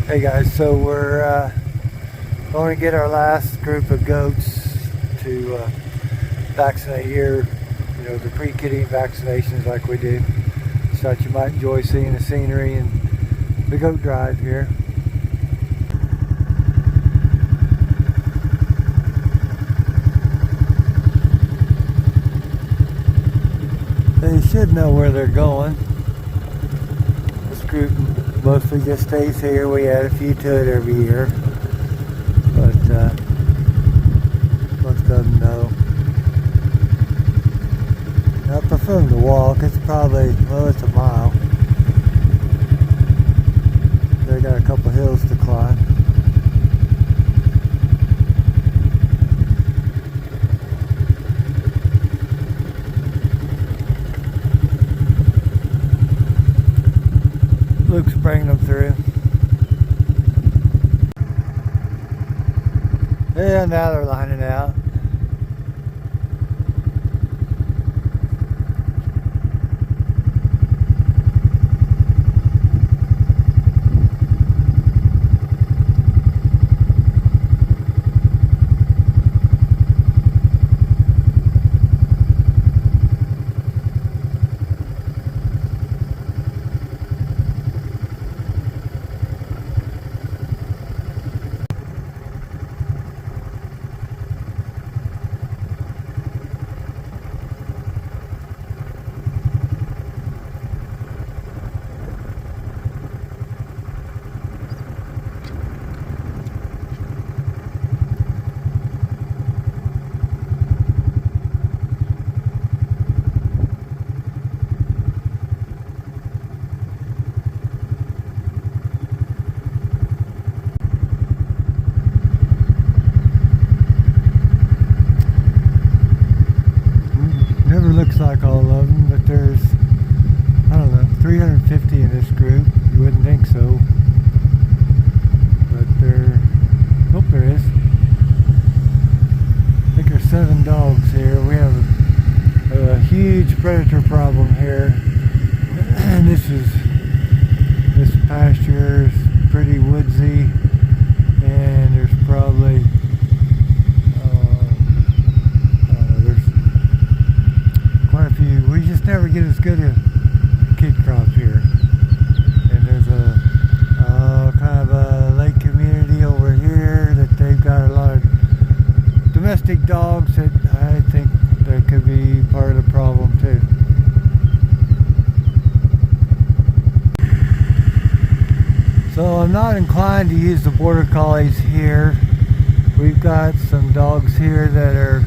Hey guys, so we're going to get our last group of goats to vaccinate here. You know, the pre-kitting vaccinations like we do. So thought you might enjoy seeing the scenery and the goat drive here. They should know where they're going. This group mostly just stays here. We add a few to it every year, but most of them know. I prefer them to walk. It's probably, well, it's a mile. They got a couple hills to climb. Luke's bringing them through. Yeah, now they're lining out. Never looks like all of them, but there's, I don't know, 350 in this group. You wouldn't think so, but there is. I think there's 7 dogs here. We have a huge predator problem here, and this pasture is pretty woodsy, and there's probably we just never get as good a kid crop here. And there's a kind of a lake community over here that they've got a lot of domestic dogs that I think that could be part of the problem too. So I'm not inclined to use the border collies here. We've got some dogs here that are,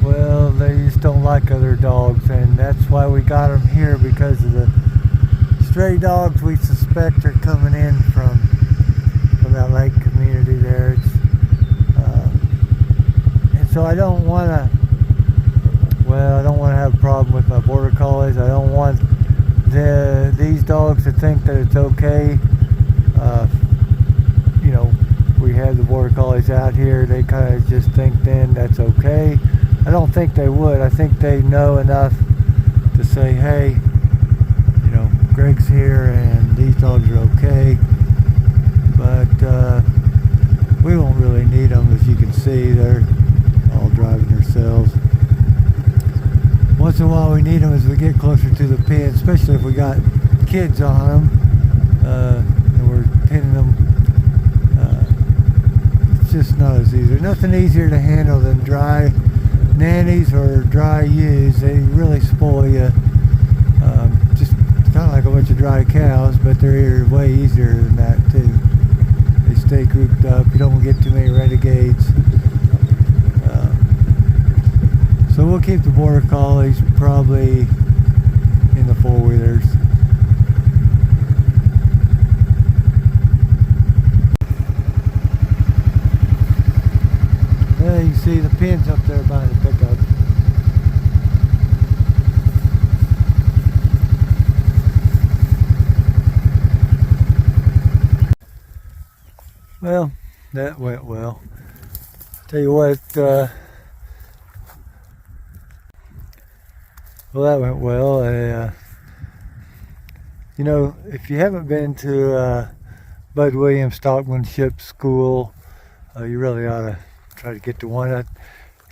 well, they just don't like other dogs, and that's why we got them here, because of the stray dogs we suspect are coming in from that lake community there. And so I don't want to have a problem with my border collies. I don't want these dogs to think that it's okay. You know, we have the border collies out here, they kind of just think then that's okay. I don't think they would. I think they know enough to say, hey, you know, Greg's here and these dogs are okay. But we won't really need them. As you can see, they're all driving themselves. Once in a while we need them as we get closer to the pen, especially if we got kids on them and we're pinning them. It's just not as easy. There's nothing easier to handle than dry nannies or dry ewes. They really spoil you. Just kind of like a bunch of dry cows, but they're way easier than that too. They stay grouped up. You don't get too many renegades. So we'll keep the border collies probably in the four-wheelers. There you see the pins up there behind the pickup. Well, that went well. Tell you what, well, that went well. You know, if you haven't been to Bud Williams Stockmanship School. You really ought to try to get to one.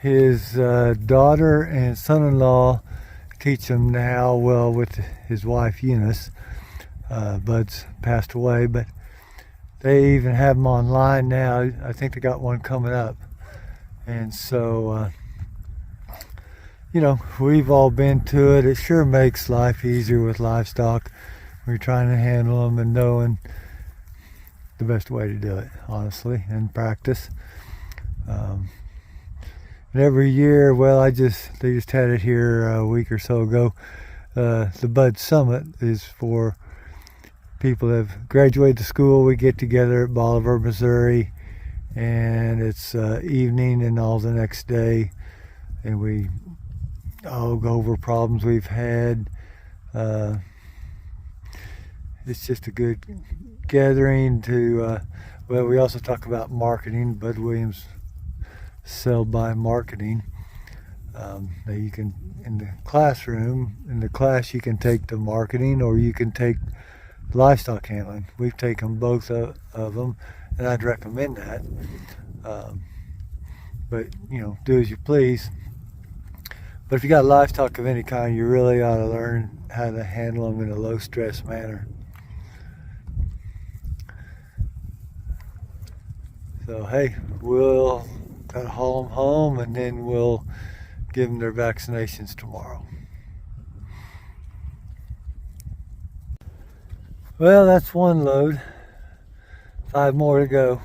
His daughter and son-in-law teach him now, well, with his wife Eunice. Bud's passed away, but they even have them online now. I think they got one coming up. And so, you know, we've all been to it. It sure makes life easier with livestock. We're trying to handle them and knowing the best way to do it, honestly, in practice. And every year, well, they just had it here a week or so ago. The Bud Summit is for people that have graduated the school. We get together at Bolivar, Missouri, and it's evening and all the next day, and we all go over problems we've had. It's just a good gathering to, well, we also talk about marketing. Bud Williams sell by marketing. Now you can, in the classroom, in the class, you can take the marketing or you can take livestock handling. We've taken both of them, and I'd recommend that. But, you know, do as you please. But if you got livestock of any kind, you really ought to learn how to handle them in a low stress manner. So hey, we'll gotta haul them home, and then we'll give them their vaccinations tomorrow. Well, that's one load. 5 more to go.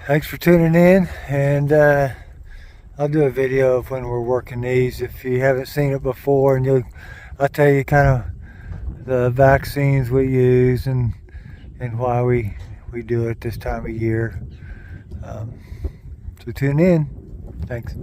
Thanks for tuning in, and I'll do a video of when we're working these if you haven't seen it before, and I'll tell you kind of the vaccines we use and why we do it this time of year. So tune in. Thanks.